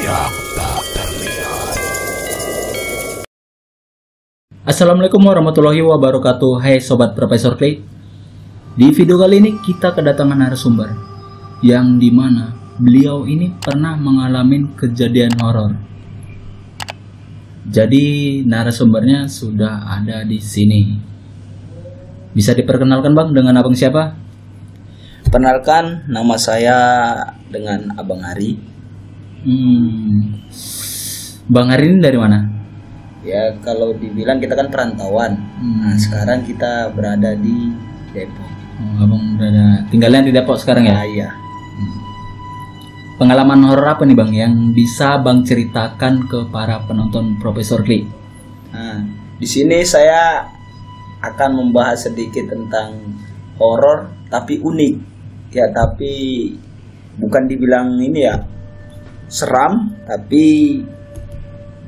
yang tak terlihat. Assalamualaikum warahmatullahi wabarakatuh. Hai Sobat Profesor Clay. Di video kali ini kita kedatangan narasumber yang dimana beliau ini pernah mengalami kejadian horor. Jadi narasumbernya sudah ada di sini. Bisa diperkenalkan Bang dengan abang siapa? Perkenalkan, nama saya dengan Abang Hari. Bang Hari ini dari mana? Ya, kalau dibilang kita kan perantauan. Nah, sekarang kita berada di Depok. Oh, abang berada tinggalnya di Depok sekarang ya? Ah, iya. Pengalaman horor apa nih Bang yang bisa Bang ceritakan ke para penonton Profesor Clay? Nah, di sini saya akan membahas sedikit tentang horor tapi unik. Ya, tapi bukan dibilang ini ya seram, tapi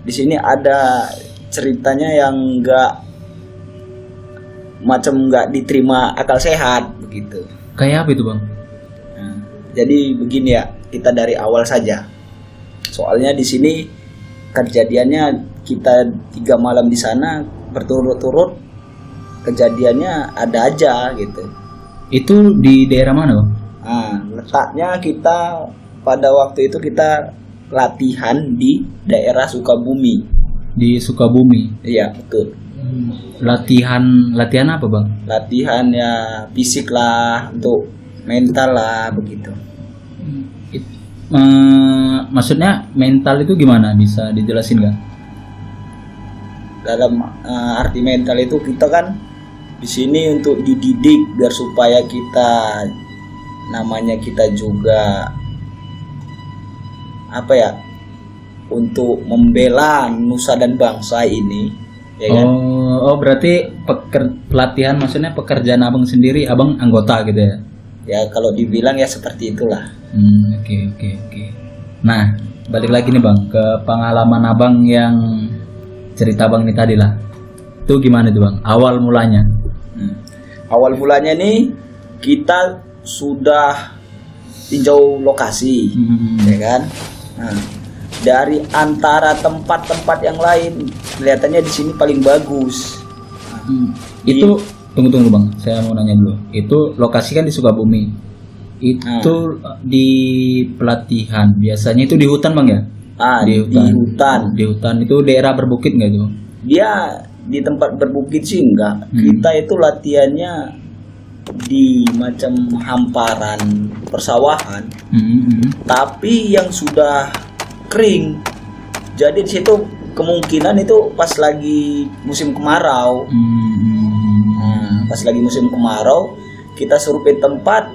di sini ada ceritanya yang nggak diterima akal sehat begitu. Kayak apa itu Bang? Nah, jadi begini ya, kita dari awal saja. Soalnya di sini kejadiannya kita 3 malam di sana berturut-turut, kejadiannya ada aja gitu. Itu di daerah mana Bang? Nah, letaknya kita pada waktu itu kita latihan di daerah Sukabumi. Di Sukabumi. Iya, betul. Latihan apa Bang? Latihan ya fisik lah, untuk mental lah begitu. Maksudnya mental itu gimana? Bisa dijelasin nggak? Dalam arti mental itu kita kan di sini untuk dididik biar supaya kita kita juga apa ya, untuk membela nusa dan bangsa ini, ya kan? Oh berarti pelatihan maksudnya pekerjaan abang sendiri, abang anggota gitu ya? Ya kalau dibilang ya seperti itulah. Oke. Nah balik lagi nih Bang ke pengalaman abang yang cerita abang ini tadi lah. Itu gimana tuh Bang? Awal mulanya? Awal mulanya nih kita sudah tinjau lokasi, ya kan? Nah, dari antara tempat-tempat yang lain, kelihatannya di sini paling bagus. Itu tunggu Bang, saya mau nanya dulu. Itu lokasi kan di Sukabumi. Itu di pelatihan. Biasanya itu di hutan Bang ya? Di hutan. Di hutan itu daerah berbukit nggak itu? Dia di tempat berbukit sih enggak. Kita itu latihannya di macam hamparan persawahan, tapi yang sudah kering. Jadi di situ kemungkinan itu pas lagi musim kemarau. Nah, pas lagi musim kemarau kita survei tempat.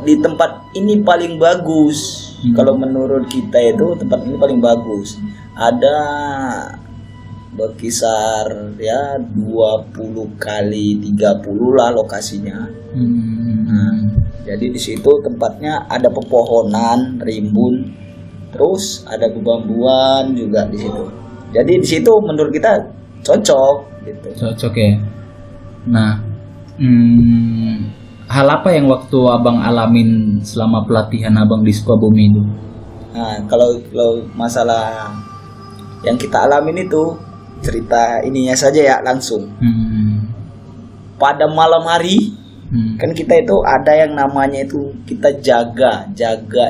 Di tempat ini paling bagus. Kalau menurut kita itu tempat ini paling bagus. Ada berkisar ya 20 kali 30 lah lokasinya. Nah, jadi di situ tempatnya ada pepohonan, rimbun, terus ada bebambuan juga di situ. Jadi di situ menurut kita cocok gitu. Cocok ya. Nah, hal apa yang waktu abang alamin selama pelatihan abang di Sukabumi itu? Nah, kalau masalah yang kita alamin itu, cerita ininya saja ya langsung. Pada malam hari kan kita itu ada yang namanya itu kita jaga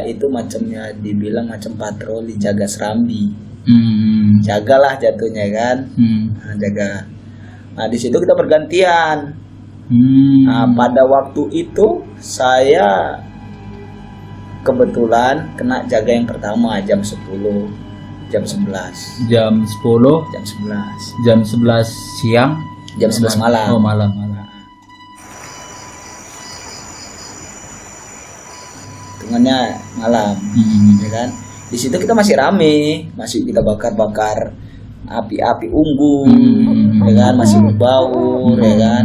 itu macamnya dibilang macam patroli, jaga serambi. Jagalah jatuhnya kan. Nah, jaga. Nah di situ kita bergantian. Nah pada waktu itu saya kebetulan kena jaga yang pertama jam 10. Jam 11. Jam 10. Jam 11. Jam 11 siang. Jam 11 malam. Oh malam. Hitungannya malam, ya kan? Di situ kita masih rame, masih kita bakar api-api unggun, ya kan? Masih berbaur, ya kan?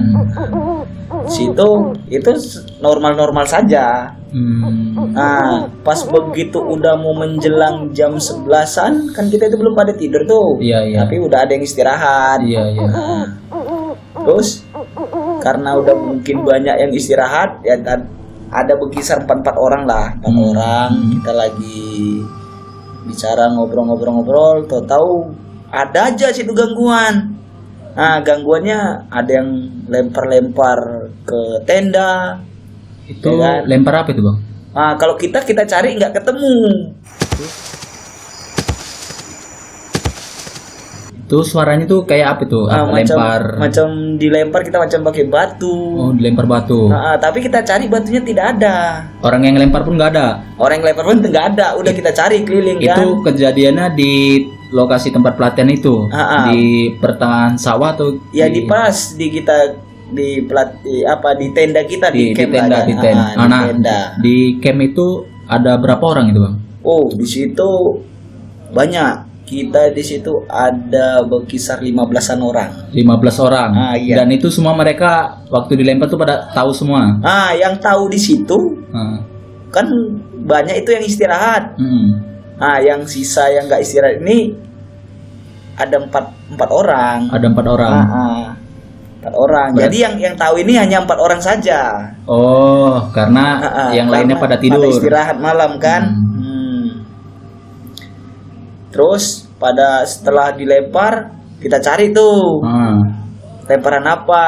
Situ itu normal-normal saja. Nah, pas begitu udah mau menjelang jam 11-an, kan kita itu belum pada tidur tuh. Iya. Tapi udah ada yang istirahat. Iya. Nah, terus karena udah mungkin banyak yang istirahat, ya ada berkisar 4 orang lah, 4 orang kita lagi bicara ngobrol-ngobrol-ngobrol, tahu ada aja situ gangguan. Nah, gangguannya ada yang lempar-lempar ke tenda. Itu ya kan? lempar apa itu bang? Nah, kalau kita cari nggak ketemu. Itu suaranya tuh kayak apa tuh? Macam dilempar, kita macam pakai batu. Oh, dilempar batu. Nah, tapi kita cari batunya tidak ada. Orang yang lempar pun nggak ada. Orang yang lempar pun nggak ada. Udah kita cari keliling kan. Itu kejadiannya di lokasi tempat pelatihan itu, di pertengahan sawah atau? Ya di pas di kita di tenda kita di camp tenda. Di tenda. Di camp itu ada berapa orang itu bang? Oh, di situ banyak. Kita di situ ada berkisar 15-an orang. 15 orang. Iya. Dan itu semua mereka waktu dilempar tuh pada tahu semua. Yang tahu di situ kan banyak itu yang istirahat. Yang sisa yang nggak istirahat ini ada empat orang. Ada 4 orang. 4 orang. Jadi yang tahu ini hanya 4 orang saja. Oh, karena yang lainnya pada tidur. Pada istirahat malam kan. Terus setelah dilempar kita cari tuh lemparan apa.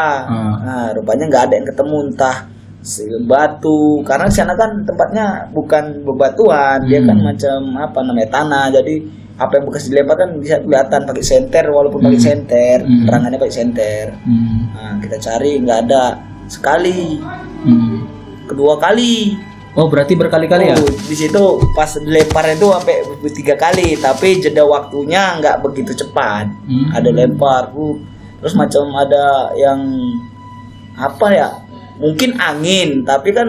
Nah, rupanya nggak ada yang ketemu, entah batu, karena di sana kan tempatnya bukan bebatuan, dia kan macam apa namanya tanah, jadi apa yang bekas dilempar kan bisa kelihatan pakai senter, walaupun pakai senter, terangannya pakai senter. Nah, kita cari nggak ada sekali, kedua kali. Oh, berarti berkali-kali ya? Di situ pas dilemparnya itu sampai 3 kali, tapi jeda waktunya nggak begitu cepat. Ada lempar, terus macam ada yang apa ya? Mungkin angin, tapi kan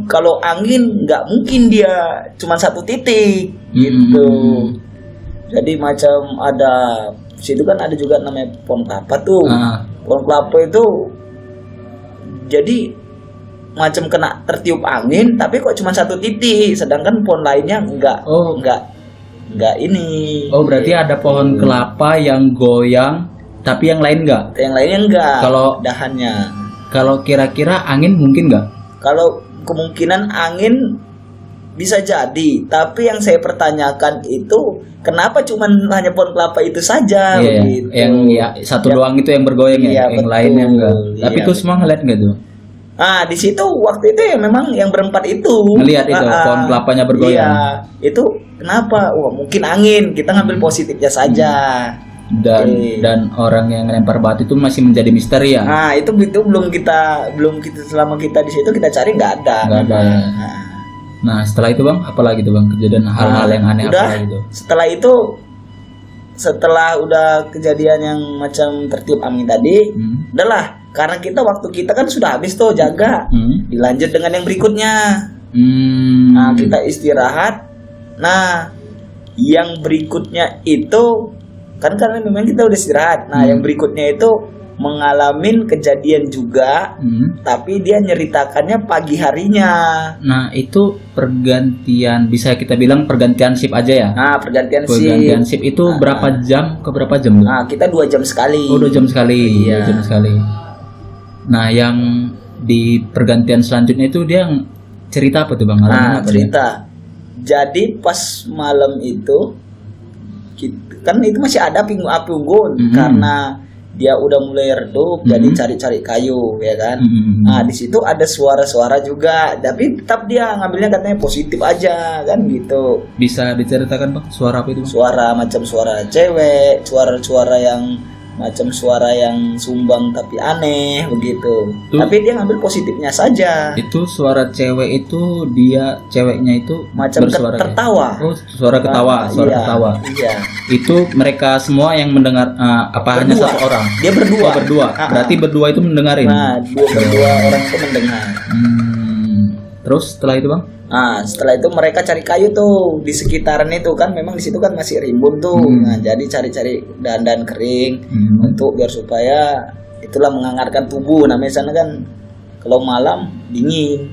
kalau angin nggak mungkin dia cuma satu titik gitu. Jadi macam ada situ kan ada juga namanya pohon kelapa tuh. Pohon kelapa itu jadi macam kena tertiup angin, tapi kok cuma satu titik, sedangkan pohon lainnya enggak ini. Oh, berarti ada pohon kelapa yang goyang, tapi yang lain enggak? Yang lainnya enggak. Kalau dahannya. Kalau kira-kira angin mungkin enggak? Kalau kemungkinan angin bisa jadi, tapi yang saya pertanyakan itu kenapa cuma hanya pohon kelapa itu saja? Begitu. Yang satu doang itu yang bergoyang yang lainnya enggak. Tapi itu semua ngeliat enggak tuh? Di situ waktu itu ya memang yang berempat itu ngelihat itu pohon kelapanya bergoyang. Iya, itu kenapa? Wah, mungkin angin. Kita ngambil positifnya saja. Dan orang yang lempar batu itu masih menjadi misteri ya. Itu belum kita selama kita di situ kita cari nggak ada. Nggak ada. Nah, setelah itu bang, apalagi tuh bang kejadian hal-hal yang aneh apa gitu? Setelah udah kejadian yang macam tertiup angin tadi, udahlah. Karena waktu kita kan sudah habis tuh jaga, dilanjut dengan yang berikutnya. Nah, kita istirahat. Nah, yang berikutnya itu kan karena memang kita udah istirahat. Nah, yang berikutnya itu mengalami kejadian juga, tapi dia nyeritakannya pagi harinya. Nah, itu pergantian, bisa kita bilang pergantian shift aja ya? Pergantian shift itu berapa jam ke berapa jam? Kita 2 jam sekali. Oh, 2 jam sekali. Iya. 2 jam sekali. Nah, yang di pergantian selanjutnya itu dia cerita apa tuh bang? Cerita. Jadi pas malam itu kan itu masih ada api unggun karena dia udah mulai redup, jadi cari-cari kayu ya kan. Nah, di situ ada suara-suara juga, tapi tetap dia ngambilnya katanya positif aja kan gitu. Bisa diceritakan bang suara apa itu? Suara macam suara cewek, suara yang macam suara yang sumbang tapi aneh begitu. Tapi dia ngambil positifnya saja. Itu suara cewek itu ceweknya itu macam tertawa. Oh, suara ketawa, ketawa. Iya. Itu mereka semua yang mendengar hanya satu orang? Dia berdua. Oh, berdua. Berarti berdua itu mendengarin. Nah, berdua orang itu mendengar. Terus setelah itu bang? Setelah itu mereka cari kayu tuh di sekitaran itu kan, memang di situ kan masih rimbun tuh. Nah, jadi cari-cari dahan kering untuk biar supaya itulah menghangatkan tubuh. Namanya sana kan kalau malam dingin.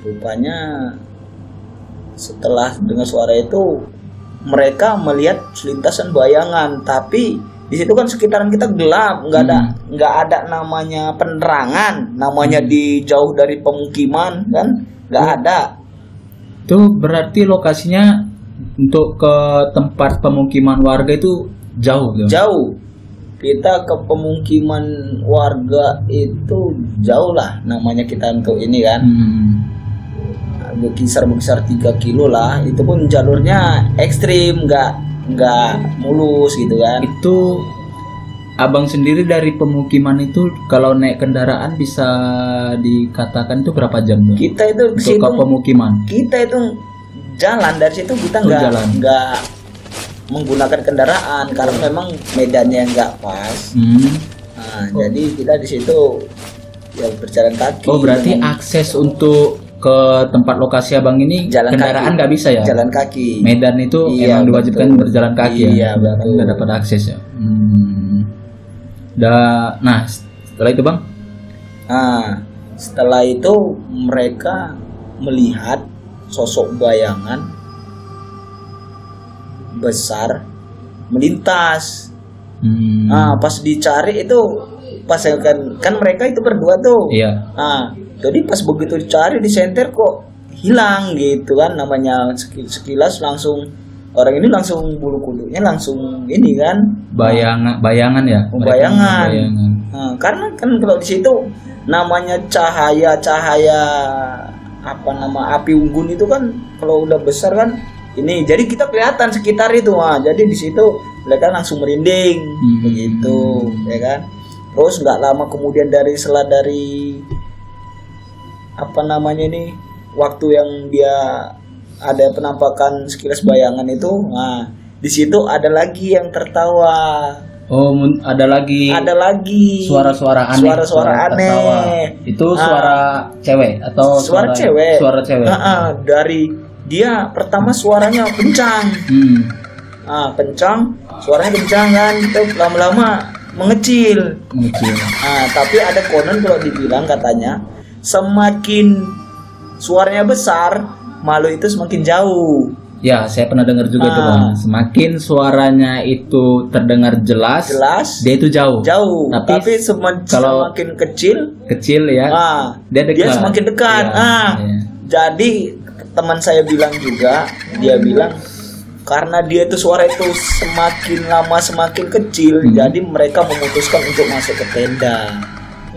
Rupanya setelah dengar suara itu mereka melihat selintasan bayangan, tapi di situ kan sekitaran kita gelap, nggak ada namanya penerangan, namanya di jauh dari pemukiman kan. Nggak ada. Itu berarti lokasinya untuk ke tempat pemukiman warga itu jauh gitu? Jauh. Kita ke pemukiman warga itu jauh lah, namanya kita untuk ini kan. Berkisar 3 kilo lah. Itu pun jalurnya ekstrim, nggak mulus gitu kan. Itu abang sendiri dari pemukiman itu kalau naik kendaraan bisa dikatakan itu berapa jam tuh? Kita itu ke pemukiman. Kita itu jalan dari situ, kita nggak menggunakan kendaraan karena memang medannya nggak pas. Jadi kita di situ ya berjalan kaki. Oh berarti akses untuk ke tempat lokasi abang ini jalan kendaraan nggak bisa ya? Jalan kaki. Medan itu emang diwajibkan berjalan kaki ya. Iya, nggak dapat akses ya. Nah setelah itu bang? Setelah itu mereka melihat sosok bayangan besar melintas. Pas dicari itu pas kan mereka itu berdua tuh. Iya. Jadi pas begitu dicari di senter kok hilang gitu kan, namanya sekilas langsung orang ini langsung bulu kuduknya langsung ini kan bayangan ya. Bayangan. Karena kan kalau di situ namanya cahaya api unggun itu kan kalau udah besar kan ini, jadi kita kelihatan sekitar itu. Jadi di situ mereka langsung merinding begitu ya kan. Terus nggak lama kemudian dari waktu yang dia ada penampakan sekilas bayangan itu, di situ ada lagi yang tertawa. Oh, ada lagi suara-suara aneh. Suara-suara aneh. Itu suara cewek atau suara cewek? Suara cewek. Dari dia pertama suaranya kencang. Kencang, suaranya kencang kan, itu lama-lama mengecil. Tapi ada konon kalau dibilang katanya semakin suaranya besar, malu itu semakin jauh. Ya, saya pernah dengar juga itu bang. Semakin suaranya itu terdengar jelas, dia itu jauh. Tapi semakin kecil ya, dia semakin dekat. Jadi teman saya bilang juga, dia bilang karena dia itu suara itu semakin lama semakin kecil, jadi mereka memutuskan untuk masuk ke tenda.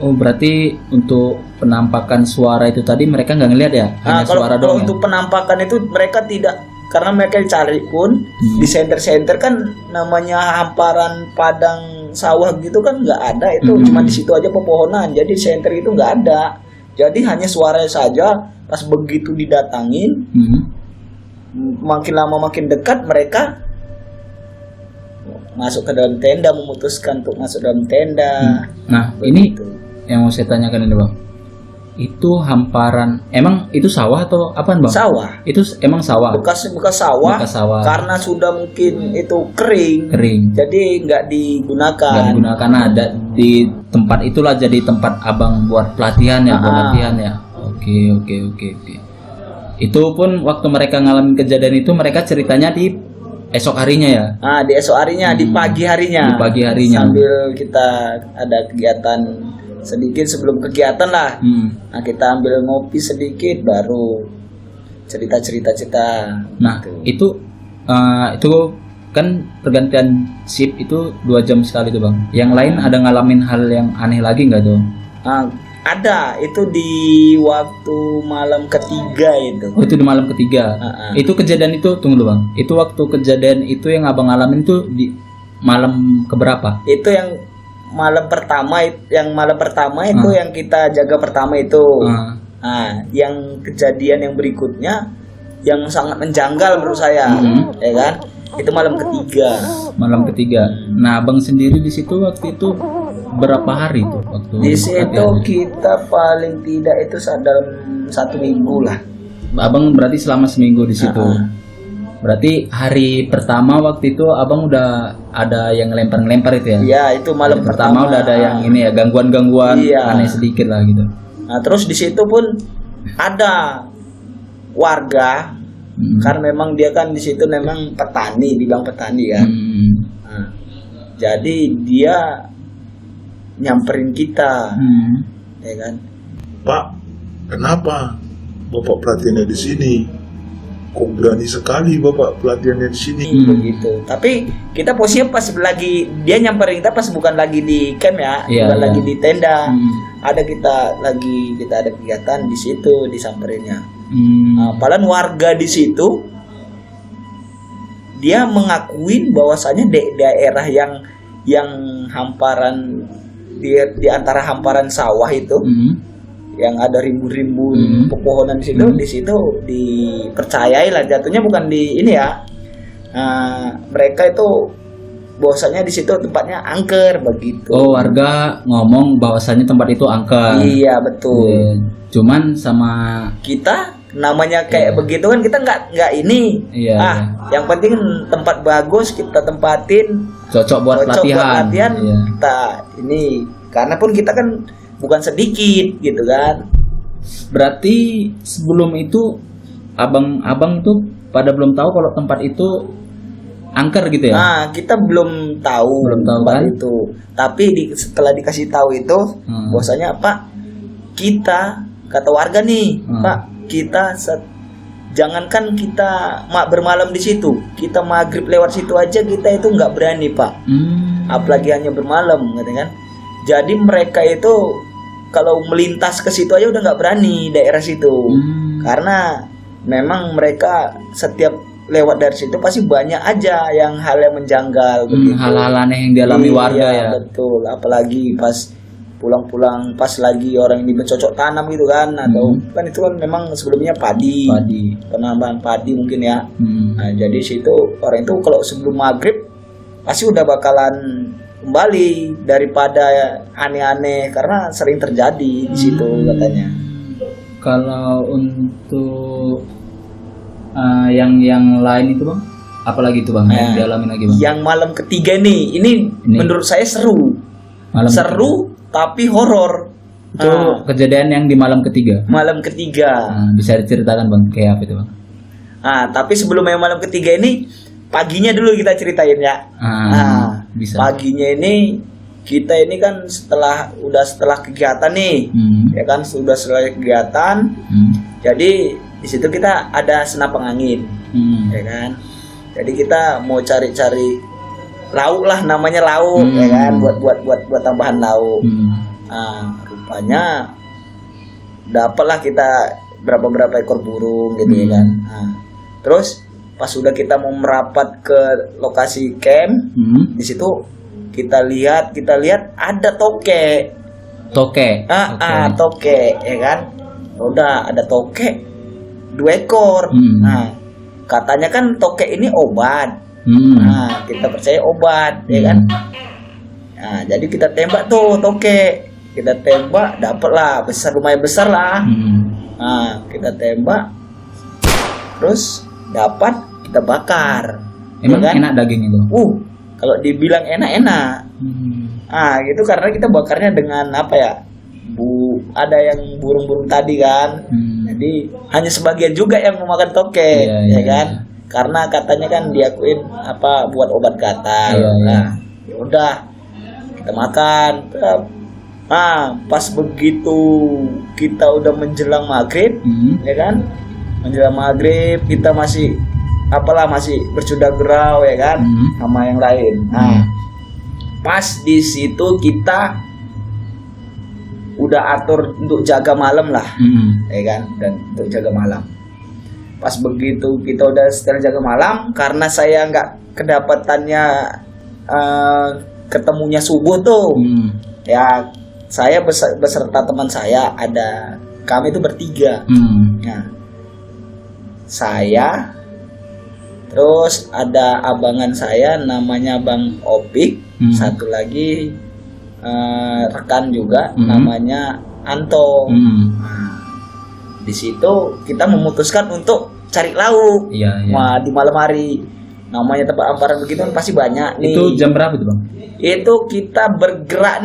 Oh berarti untuk penampakan suara itu tadi mereka nggak ngelihat ya? Hanya suara doang. Kalau untuk penampakan itu mereka tidak, karena mereka dicari pun di senter-senter kan namanya hamparan padang sawah gitu kan nggak ada itu, cuma di situ aja pepohonan. Jadi senter itu nggak ada. Jadi hanya suaranya saja. Pas begitu didatangin, makin lama makin dekat mereka masuk ke dalam tenda, memutuskan untuk masuk dalam tenda. Nah begitu. Ini yang mau saya tanyakan ini bang, itu hamparan emang itu sawah atau apaan bang? Sawah. Itu emang sawah. Bekas sawah. Karena sudah mungkin itu kering. Jadi nggak digunakan. Nah, di tempat itulah jadi tempat abang buat pelatihan ya, Oke. Itu pun waktu mereka ngalamin kejadian itu mereka ceritanya di esok harinya ya? Di esok harinya, di pagi harinya. Sambil kita ada kegiatan sedikit sebelum kegiatan lah. Nah kita ambil ngopi sedikit baru cerita. Nah gitu. itu kan pergantian shift itu 2 jam sekali tuh bang. Yang lain ada ngalamin hal yang aneh lagi nggak tuh? Ada, itu di waktu malam ketiga itu. Oh itu di malam ketiga. Itu kejadian itu tunggu dulu bang. Itu waktu kejadian itu yang abang ngalamin tuh di malam keberapa? Itu yang malam pertama itu yang kita jaga pertama itu. Yang kejadian yang berikutnya yang sangat menjanggal menurut saya, ya kan? Itu malam ketiga. Nah, abang sendiri di situ waktu itu berapa hari tuh waktu di situ? Kita paling tidak itu dalam 1 minggu lah. Abang berarti selama seminggu di situ. Berarti hari pertama waktu itu abang udah ada yang ngelempar itu ya? Iya, itu malam pertama udah ada yang ini ya, gangguan aneh sedikit lah gitu. Nah, terus di situ pun ada warga, karena memang dia kan di situ memang dibilang petani kan. Nah, jadi dia nyamperin kita, ya kan? Pak, kenapa Bapak perhatiannya di sini? Kok berani sekali Bapak pelatihannya di sini. Begitu. Tapi kita posisinya pas lagi dia nyamperin kita pas bukan lagi di camp ya, bukan lagi di tenda. Ada kita ada kegiatan di situ disamperinnya. Padahal warga di situ dia mengakuin bahwasanya daerah yang hamparan di antara hamparan sawah itu yang ada rimbun-rimbun pepohonan di situ dipercayai lah jatuhnya, bukan di ini ya. Mereka itu bahwasanya di situ tempatnya angker begitu. Oh, warga ngomong bahwasanya tempat itu angker. Iya, betul. Cuman sama kita namanya kayak begitu kan kita nggak ini. Yang penting tempat bagus kita tempatin, cocok buat latihan. Kita ini karena pun kita kan bukan sedikit gitu kan. Berarti sebelum itu abang tuh pada belum tahu kalau tempat itu angker gitu ya? Kita belum tahu tempat kan? Itu. Tapi setelah dikasih tahu itu, bahwasanya Pak, kita kata warga nih, Pak, kita jangankan kita bermalam di situ, kita maghrib lewat situ aja kita itu nggak berani Pak. Apalagi hanya bermalam, gitu kan? Jadi mereka itu kalau melintas ke situ aja udah nggak berani daerah situ, karena memang mereka setiap lewat dari situ pasti banyak aja hal yang menjanggal, hal-hal aneh yang dialami warga ya. Betul, apalagi pas pulang-pulang pas lagi orang ini bercocok tanam gitu kan, atau kan itu kan memang sebelumnya padi. Penambahan padi mungkin ya. Nah, jadi situ orang itu kalau sebelum maghrib pasti udah bakalan kembali daripada aneh-aneh karena sering terjadi di situ katanya. Kalau untuk yang lain itu Bang, apalagi itu Bang yang dialami lagi Bang? Yang malam ketiga nih, ini menurut saya seru. Seru tapi horor. Itu kejadian yang di malam ketiga. Malam ketiga. Bisa diceritakan Bang kayak apa itu Bang? Tapi sebelum yang malam ketiga ini, paginya dulu kita ceritain ya. Bisa. Paginya ini kita ini kan setelah kegiatan nih, ya kan sudah selesai kegiatan. Jadi di situ kita ada senapang angin, ya kan. Jadi kita mau cari-cari lauk lah, namanya lauk, ya kan, buat tambahan lauk. Rupanya dapatlah kita berapa ekor burung gitu ya kan. Terus pas sudah kita mau merapat ke lokasi camp, di situ kita lihat ada tokek. Tokek, ya kan. Udah ada tokek 2 ekor. Katanya kan tokek ini obat. Kita percaya obat, ya kan. Jadi kita tembak tuh tokek, kita tembak, dapet lah lumayan besar lah. Kita tembak, terus dapat, kita bakar. Emang ya kan? Enak daging itu? Kalau dibilang enak. Gitu karena kita bakarnya dengan apa ya? Ada yang burung-burung tadi kan. Jadi hanya sebagian juga yang memakan toke, ya kan? Karena katanya kan diakuin buat obat gatal. Ya udah kita makan. Pas begitu kita udah menjelang maghrib, ya kan? Menjelang maghrib kita masih bercuda gerau ya kan, sama yang lain. Pas di situ kita udah atur untuk jaga malam lah, ya kan, dan untuk jaga malam. Pas begitu kita udah setelah jaga malam, karena saya nggak kedapatannya ketemunya subuh tuh, ya saya beserta teman saya, kami itu bertiga. Nah, saya, terus ada abangan saya namanya Bang Opik, satu lagi rekan juga namanya Anto. Nah, di situ kita memutuskan untuk cari lauk. Wah, di malam hari, namanya tempat hamparan begitu kan pasti banyak nih. Itu jam berapa itu Bang? Itu kita bergerak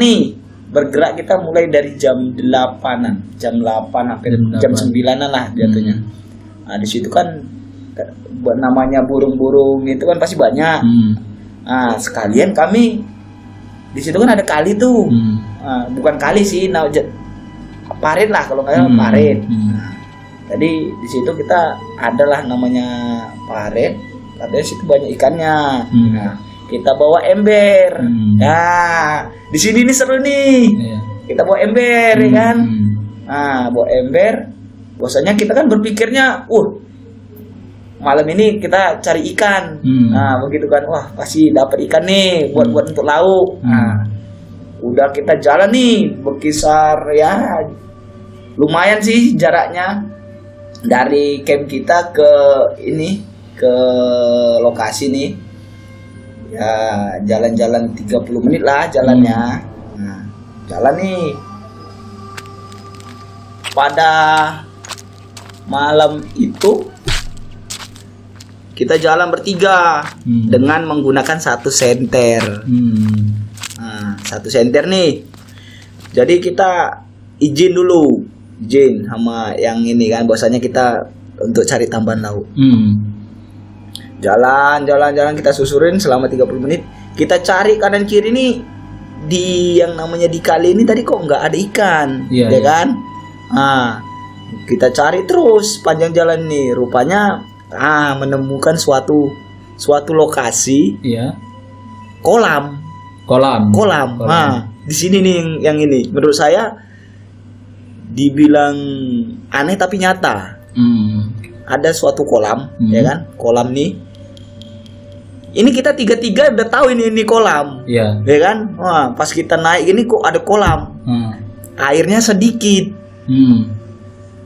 kita mulai dari jam 8-an, jam 8 hampir jam 9-an lah jatuhnya. Nah, di situ kan namanya burung-burung itu kan pasti banyak. Nah, sekalian kami di situ kan ada kali tuh. Bukan kali sih, parit lah kalau nggak salah, parit. Nah, Jadi di situ kita adalah namanya paret, ada situ banyak ikannya. Nah, kita bawa ember. Nah, di sini nih seru nih. Kita bawa ember, ya kan? Nah, bawa ember. Biasanya kita kan berpikirnya, malam ini kita cari ikan. Nah, begitu kan, wah pasti dapat ikan nih buat untuk lauk. Nah, udah kita jalan nih, berkisar ya lumayan sih jaraknya dari camp kita ke lokasi nih. Ya, jalan-jalan 30 menit lah jalannya. Nah, jalan nih. Pada malam itu kita jalan bertiga dengan menggunakan 1 senter. Nah, 1 senter nih. Jadi kita izin sama yang ini kan, bahwasanya kita untuk cari tambahan lauk. Jalan kita susurin selama 30 menit. Kita cari kanan kiri nih, di yang namanya di kali ini tadi kok nggak ada ikan, ya kan? Nah, kita cari terus panjang jalan nih. Rupanya menemukan suatu lokasi, kolam. Nah, di sini nih yang ini menurut saya dibilang aneh tapi nyata. Ada suatu kolam, ya kan? Kolam nih. Ini kita tiga udah tahu ini kolam, ya kan? Wah, pas kita naik ini kok ada kolam. Airnya sedikit.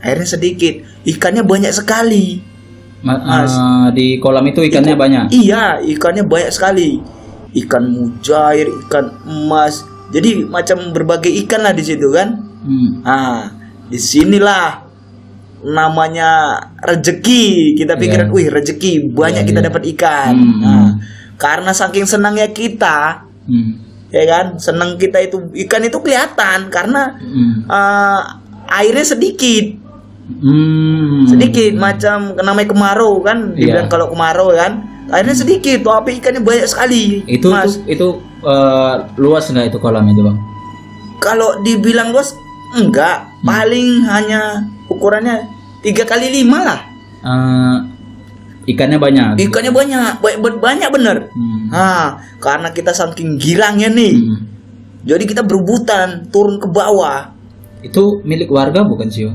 Airnya sedikit. Ikannya banyak sekali. Di kolam itu ikannya banyak. Iya, ikannya banyak sekali. Ikan mujair, ikan emas. Jadi macam berbagai ikan lah di situ kan. Nah, disinilah namanya rezeki. Kita pikiran, rezeki banyak kita dapat ikan. Nah, karena saking senangnya kita, ya kan, senang kita itu ikan itu kelihatan karena airnya sedikit. Sedikit, macam namanya kemarau kan, dibilang kalau kemarau kan, airnya sedikit, tapi ikannya banyak sekali. Itu luas nggak itu kolam itu, Bang? Kalau dibilang luas enggak, paling hanya ukurannya 3x5 lah. Ikannya banyak. Ikannya banyak bener. Nah, karena kita saking girangnya nih, jadi kita berebutan turun ke bawah. Itu milik warga bukan sih?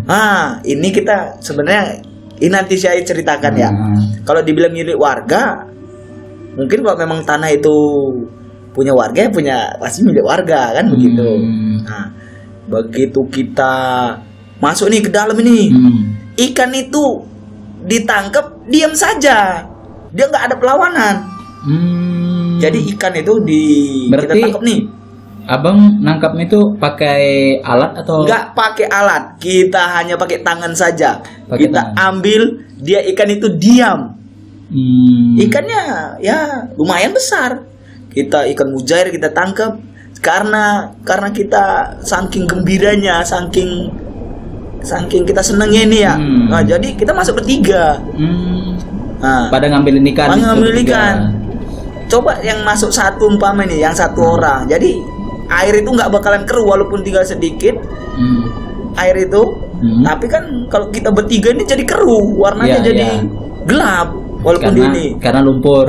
Ini kita sebenarnya ini nanti saya ceritakan ya. Kalau dibilang milik warga, mungkin kalau memang tanah itu punya warga, pasti milik warga kan, begitu. Nah, begitu kita masuk nih ke dalam ini, ikan itu ditangkap diam saja, dia nggak ada perlawanan. Jadi ikan itu kita tangkap nih. Abang nangkapnya itu pakai alat atau? Nggak pakai alat, kita hanya pakai tangan saja. Kita ambil dia ikan itu diam. Ikannya ya lumayan besar. Kita ikan mujair kita tangkap karena kita saking gembiranya, saking kita senangnya ini ya. Nah, jadi kita masuk bertiga. Nah, pada ngambilin ikan. Coba yang masuk satu umpama nih, yang satu orang. Jadi air itu nggak bakalan keruh walaupun tinggal sedikit air itu. Tapi kan kalau kita bertiga ini jadi keruh, warnanya jadi gelap walaupun karena lumpur.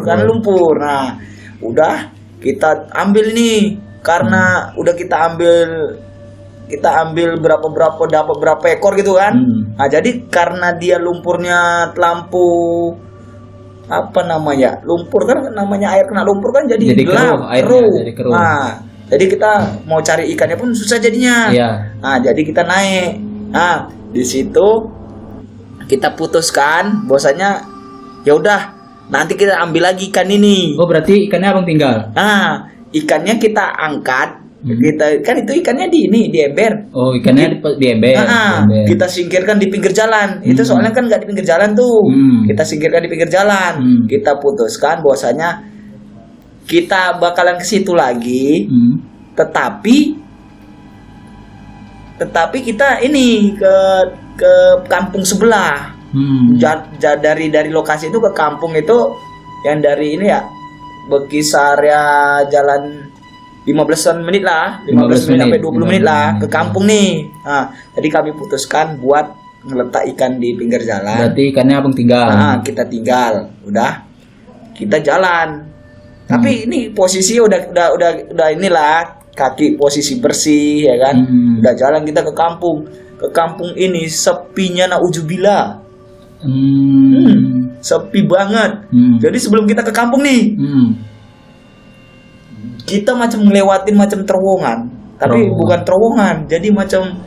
Karena lumpur. Nah, udah kita ambil nih, karena udah kita ambil dapat berapa ekor gitu kan. Nah, jadi karena dia lumpurnya terlampau lumpur kan, namanya air kena lumpur kan jadi gelap, keruh. Nah, jadi kita mau cari ikannya pun susah jadinya. Nah, jadi kita naik. Nah, di situ kita putuskan bahwasanya ya udah, nanti kita ambil lagi ikan ini. Oh, berarti ikannya abang tinggal. Nah, ikannya kita angkat. Kita kan itu ikannya di ember. Oh, ikannya di ember. Kita singkirkan di pinggir jalan. Itu soalnya kan nggak di pinggir jalan tuh. Kita singkirkan di pinggir jalan. Kita putuskan bahwasanya kita bakalan ke situ lagi. Tetapi kita ini ke kampung sebelah. Dari lokasi itu ke kampung itu yang dari ini ya berkisar ya jalan 15 menit lah, 15 menit sampai 20 menit lah ke kampung nih. Nah, jadi kami putuskan buat ngeletak ikan di pinggir jalan. Berarti ikannya abang tinggal. Nah, kita tinggal, udah kita jalan. Tapi ini posisi udah inilah, kaki posisi bersih ya kan. Udah jalan kita ke kampung. Ke kampung ini sepinya naudzubillah. Sepi banget. Jadi sebelum kita ke kampung nih, kita macam ngelewatin macam terowongan. Tapi bukan terowongan, jadi macam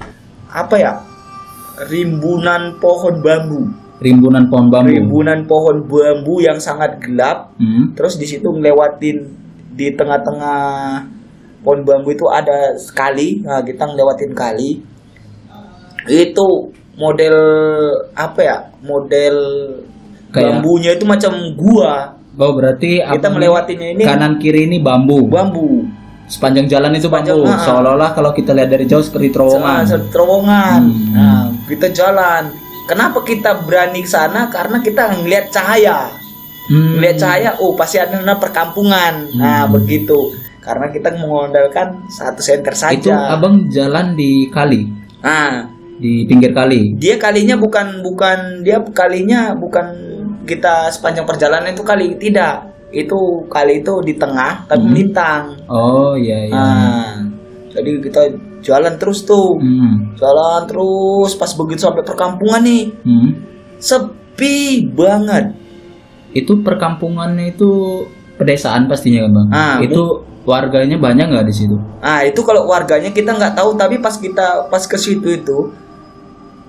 apa ya? Rimbunan pohon bambu. Rimbunan Pohon bambu yang sangat gelap. Terus di situ ngelewatin, di tengah-tengah pohon bambu itu ada kali. Nah, kita ngelewatin kali. Itu model apa ya? Model kayak bambunya itu macam gua. Oh, berarti kita melewatinya ini kanan kiri ini bambu. Sepanjang jalan itu bambu. Seolah-olah kalau kita lihat dari jauh seperti terowongan. Nah, kita jalan. Kenapa kita berani ke sana? Karena kita ngelihat cahaya. Ngelihat cahaya, oh pasti ada perkampungan. Nah, begitu. Karena kita mengandalkan satu senter saja. Itu abang jalan di kali. Nah, di pinggir kali. Dia kalinya bukan kita sepanjang perjalanan itu kali, tidak. Itu kali itu di tengah tapi melintang. Oh iya. Nah, jadi kita jalan terus tuh. Jalan terus, pas begitu sampai perkampungan nih. Sepi banget. Itu perkampungannya itu pedesaan pastinya kan, Bang? Itu warganya banyak nggak di situ? Itu kalau warganya kita nggak tahu, tapi pas ke situ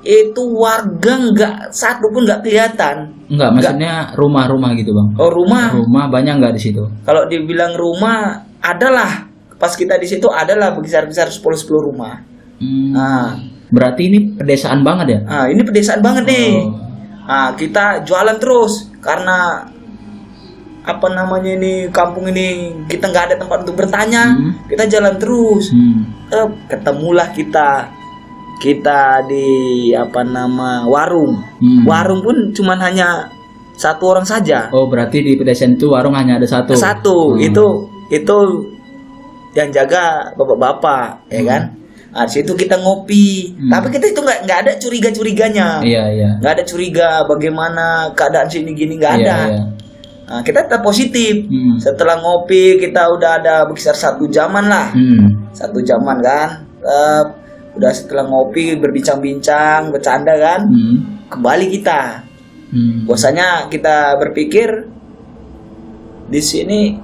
itu warga nggak satu pun nggak kelihatan. Nggak, maksudnya rumah-rumah gitu, Bang. Oh, rumah banyak nggak di situ? Kalau dibilang rumah adalah, pas kita di situ adalah besar-besar 10 rumah. Berarti ini pedesaan banget ya? Ini pedesaan banget nih. Kita jualan terus karena apa namanya ini, kampung ini kita nggak ada tempat untuk bertanya. Kita jalan terus. Ketemulah kita di warung. Warung pun cuman hanya satu orang saja. Oh, berarti di pedesaan itu warung hanya ada satu. Itu yang jaga bapak-bapak, ya kan? Di situ kita ngopi. Tapi kita itu nggak ada curiga-curiganya. Iya. Nggak ada curiga bagaimana keadaan sini gini, nggak ada. Iya. Kita tetap positif. Setelah ngopi kita udah ada sekitar 1 jaman lah. 1 jaman kan. Udah setelah ngopi berbincang-bincang, bercanda kan, kembali kita. Biasanya kita berpikir di sini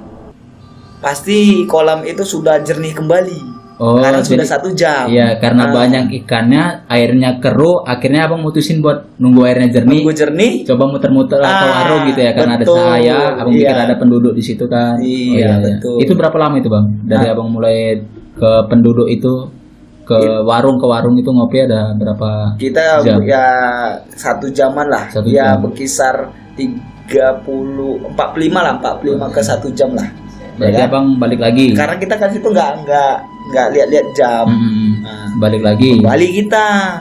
pasti kolam itu sudah jernih kembali. Karena sudah 1 jam. Iya, karena banyak ikannya, airnya keruh, akhirnya abang mutusin buat nunggu airnya jernih. Coba muter-muter ke warung gitu ya, karena ada cahaya. Abang pikir ada penduduk di situ kan. Iya, betul. Itu berapa lama itu, Bang? Dari abang mulai ke penduduk itu ke warung itu ngopi ada berapa kita jam? Ya 1 jaman lah. 1 ya jam. Berkisar 45 ke 1 jam lah. Berarti ya, abang balik lagi. Karena kita kan situ nggak lihat jam. Balik lagi. Kembali kita,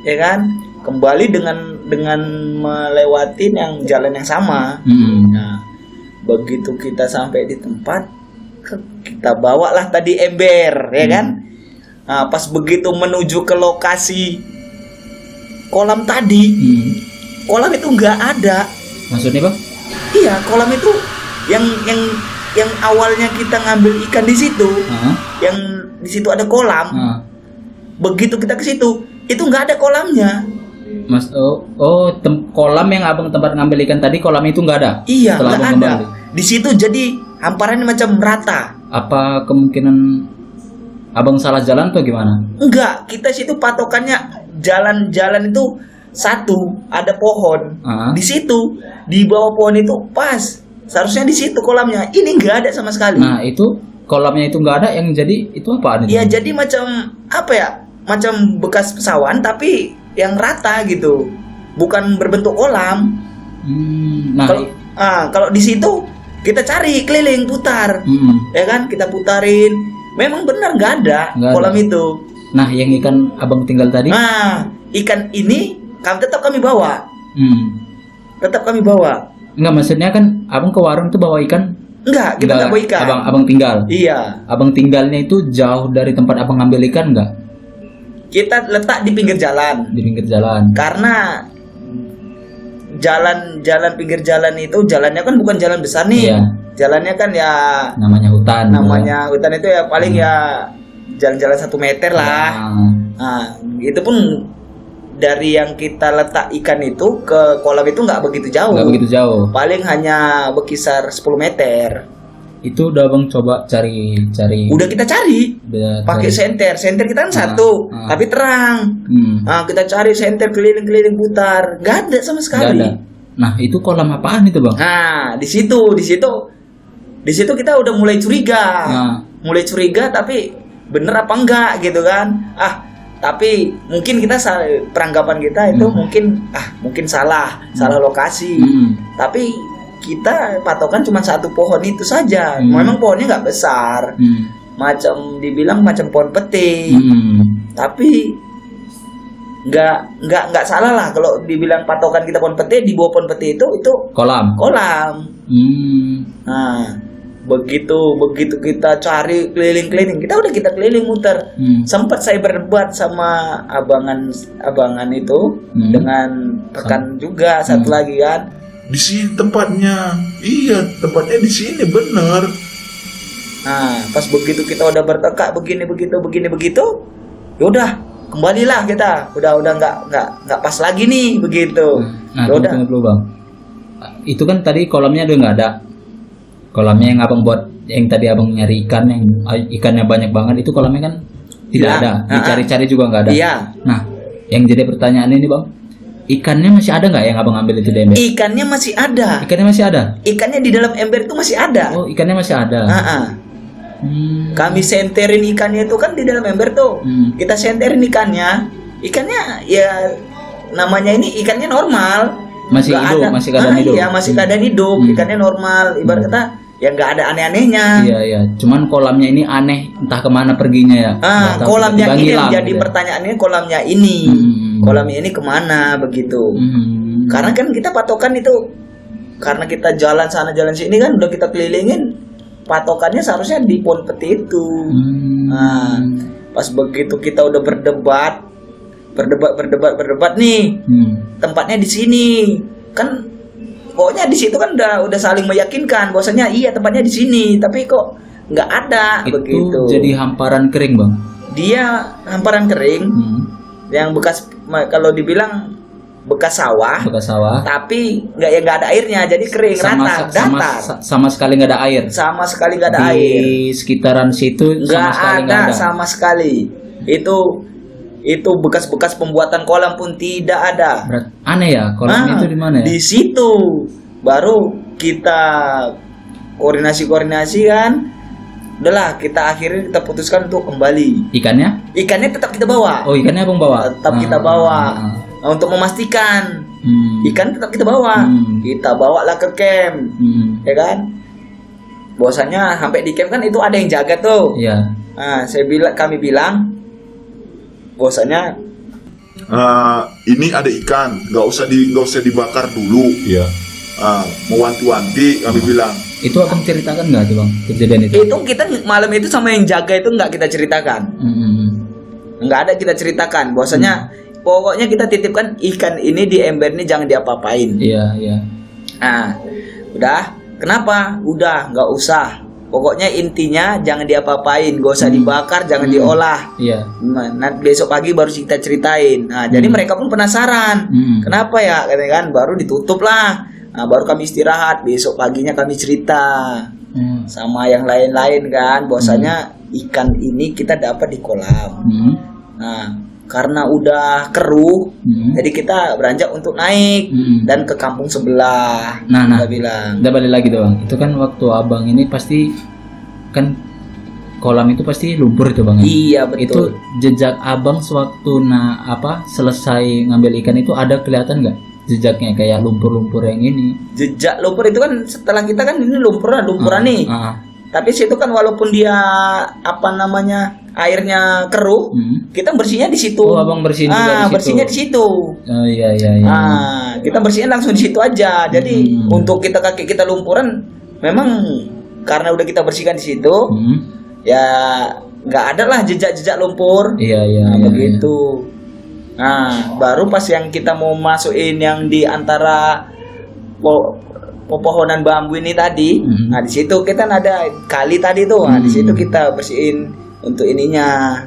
ya kan? Kembali dengan melewati yang jalan yang sama. Nah, begitu kita sampai di tempat, kita bawalah tadi ember, ya kan? Nah, pas begitu menuju ke lokasi kolam tadi, kolam itu nggak ada. Maksudnya, Bang? Iya, kolam itu yang awalnya kita ngambil ikan di situ, yang di situ ada kolam. Begitu kita ke situ, itu nggak ada kolamnya. Kolam yang abang tempat ngambil ikan tadi, kolam itu nggak ada. Iya, nggak ada. Di situ jadi hamparannya macam rata. Apa kemungkinan abang salah jalan atau gimana? Enggak, kita situ patokannya jalan itu satu, ada pohon. Di situ, di bawah pohon itu pas. Seharusnya di situ kolamnya. Ini nggak ada sama sekali. Nah, itu kolamnya itu nggak ada, yang jadi itu apaan itu? Iya, jadi macam apa ya? Macam bekas pesawan tapi yang rata gitu. Bukan berbentuk kolam. Kalau di situ kita cari keliling putar. Ya kan? Kita putarin. Memang benar nggak ada kolam itu. Nah, yang ikan abang tinggal tadi? Nah, ikan ini tetap kami bawa. Tetap kami bawa. Enggak, maksudnya kan abang ke warung itu bawa ikan? Enggak, kita enggak bawa ikan. Abang tinggal? Iya. Abang tinggalnya itu jauh dari tempat abang ngambil ikan enggak? kita letak di pinggir jalan. Di pinggir jalan. Karena jalan pinggir jalan itu jalannya kan bukan jalan besar nih. Iya. Jalannya kan ya Namanya hutan. hutan itu ya paling ya jalan-jalan 1 meter lah. Nah, itu pun dari yang kita letak ikan itu ke kolam itu nggak begitu jauh. Nggak begitu jauh. Paling hanya berkisar 10 meter. Itu udah Bang coba cari. Udah kita cari. Pakai senter. Senter kita kan satu, tapi terang. Nah, kita cari senter keliling-keliling putar. Nggak ada sama sekali. Nggak ada. Nah, itu kolam apaan itu, Bang? Nah, di situ kita udah mulai curiga. Mulai curiga tapi bener apa enggak gitu kan. Tapi mungkin kita peranggapan kita itu mungkin salah lokasi. Tapi kita patokan cuma 1 pohon itu saja. Memang pohonnya nggak besar. Dibilang macam pohon peti. Tapi nggak salah lah kalau dibilang patokan kita pohon peti. Di bawah pohon peti itu kolam. Nah, begitu kita cari keliling-keliling, kita keliling muter. Sempat saya berdebat sama abangan itu dengan rekan juga satu lagi kan. Di sini tempatnya, tempatnya di sini bener. Nah, pas begitu kita udah bertekak begini begitu, yaudah kembalilah kita. Udah nggak pas lagi nih begitu. Nah, tunggu dulu Bang. Itu kan tadi kolamnya udah nggak ada. Kolamnya yang abang buat, yang tadi abang nyari ikan, yang ikannya banyak banget, itu kolamnya kan tidak ada. Dicari-cari juga nggak ada. Iya. Nah, yang jadi pertanyaan ini Bang, ikannya masih ada nggak yang abang ambil itu di ember? Ikannya masih ada. Ikannya masih ada. Ikannya di dalam ember itu masih ada. Oh, ikannya masih ada. Kami senterin ikannya itu kan di dalam ember tuh. Kita senterin ikannya ya namanya ini ikannya normal. Masih hidup, masih keadaan hidup. Iya, masih keadaan hidup. Ikannya normal. Ibarat kata ya nggak ada aneh-anehnya. Iya. Cuman kolamnya ini aneh, entah kemana perginya ya. Kolamnya ini yang jadi pertanyaannya, kolamnya ini. Kolamnya ini kemana begitu. Karena kan kita patokan itu, karena kita jalan sana jalan sini kan udah kita kelilingin, patokannya seharusnya di pohon peti itu. Nah, pas begitu kita udah berdebat nih, tempatnya di sini kan, pokoknya di situ kan udah saling meyakinkan bahwasanya iya tempatnya di sini, tapi kok nggak ada itu begitu. Jadi hamparan kering Bang. Dia hamparan kering, yang bekas, kalau dibilang bekas sawah, tapi nggak ada airnya, jadi kering, datar. Sama sekali nggak ada air. Sama sekali nggak ada air. Di sekitaran situ nggak ada sama sekali. Itu bekas-bekas pembuatan kolam pun tidak ada. Aneh ya, kolam itu di mana ya? Di situ baru kita koordinasi kan. Udahlah, kita akhirnya kita putuskan untuk kembali. Ikannya tetap kita bawa. Oh, ikannya abang bawa? Tetap kita bawa. Nah, untuk memastikan ikan tetap kita bawa. Kita bawalah ke camp. Ya kan? Bahwasanya sampai di camp kan itu ada yang jaga tuh. Iya. Nah, kami bilang bahwasanya ini ada ikan, nggak usah dibakar dulu. Iya. Mewanti-wanti kami bilang. Itu abang ceritakan nggak tuh Bang kejadian itu? Itu kita malam itu sama yang jaga itu nggak kita ceritakan. Nggak ada kita ceritakan bahwasanya pokoknya kita titipkan ikan ini di ember ini jangan diapa-apain. Iya. Nah, udah. Kenapa? Udah, nggak usah. Pokoknya intinya jangan diapa-apain, gak usah dibakar, jangan diolah. Iya. Nah, besok pagi baru kita ceritain. Nah, jadi mereka pun penasaran. Kenapa ya? Kan baru ditutup lah. Nah, baru kami istirahat. Besok paginya kami cerita sama yang lain-lain kan. Bahwasanya ikan ini kita dapat di kolam. Nah, karena udah keruh, jadi kita beranjak untuk naik dan ke kampung sebelah. Nah, bilang. Udah balik lagi doang. Itu kan waktu abang ini pasti kan kolam itu pasti lumpur itu Bang. Iya, betul. Itu jejak abang sewaktu selesai ngambil ikan itu ada kelihatan nggak jejaknya kayak lumpur-lumpur yang ini? Jejak lumpur itu kan setelah kita kan ini lumpuran nih. Tapi situ kan walaupun dia airnya keruh, kita bersihnya di situ. Oh, abang bersihin juga di situ. Bersihnya di situ. Oh iya. Kita bersihin langsung di situ aja. Jadi untuk kaki kita lumpuran, memang karena udah kita bersihkan di situ, ya nggak ada lah jejak-jejak lumpur. Iya. Begitu. Nah, baru pas yang kita mau masukin yang di antara pepohonan bambu ini tadi, nah di situ kita ada kali tadi tuh, nah di situ kita bersihin untuk ininya.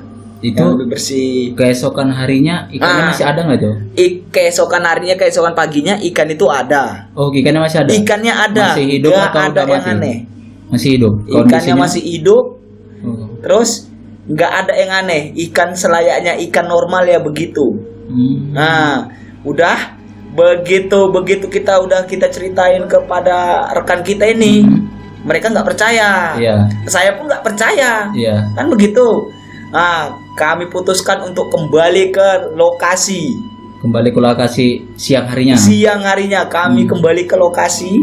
Itu yang lebih bersih. Keesokan harinya ikannya masih ada nggak tuh? Keesokan harinya, keesokan paginya ikan itu ada. Oh, ikannya masih ada. Ikannya ada. Masih hidup nggak atau ada udah yang mati? aneh. Masih hidup. Ikannya Kondisinya? masih hidup. Oh. Terus nggak ada yang aneh. Ikan selayaknya ikan normal ya begitu. Nah, udah begitu kita ceritain kepada rekan kita ini, mereka nggak percaya. Iya. Saya pun nggak percaya. Iya. Kan begitu. Nah, kami putuskan untuk kembali ke lokasi. Kembali ke lokasi siang harinya. Siang harinya kami kembali ke lokasi.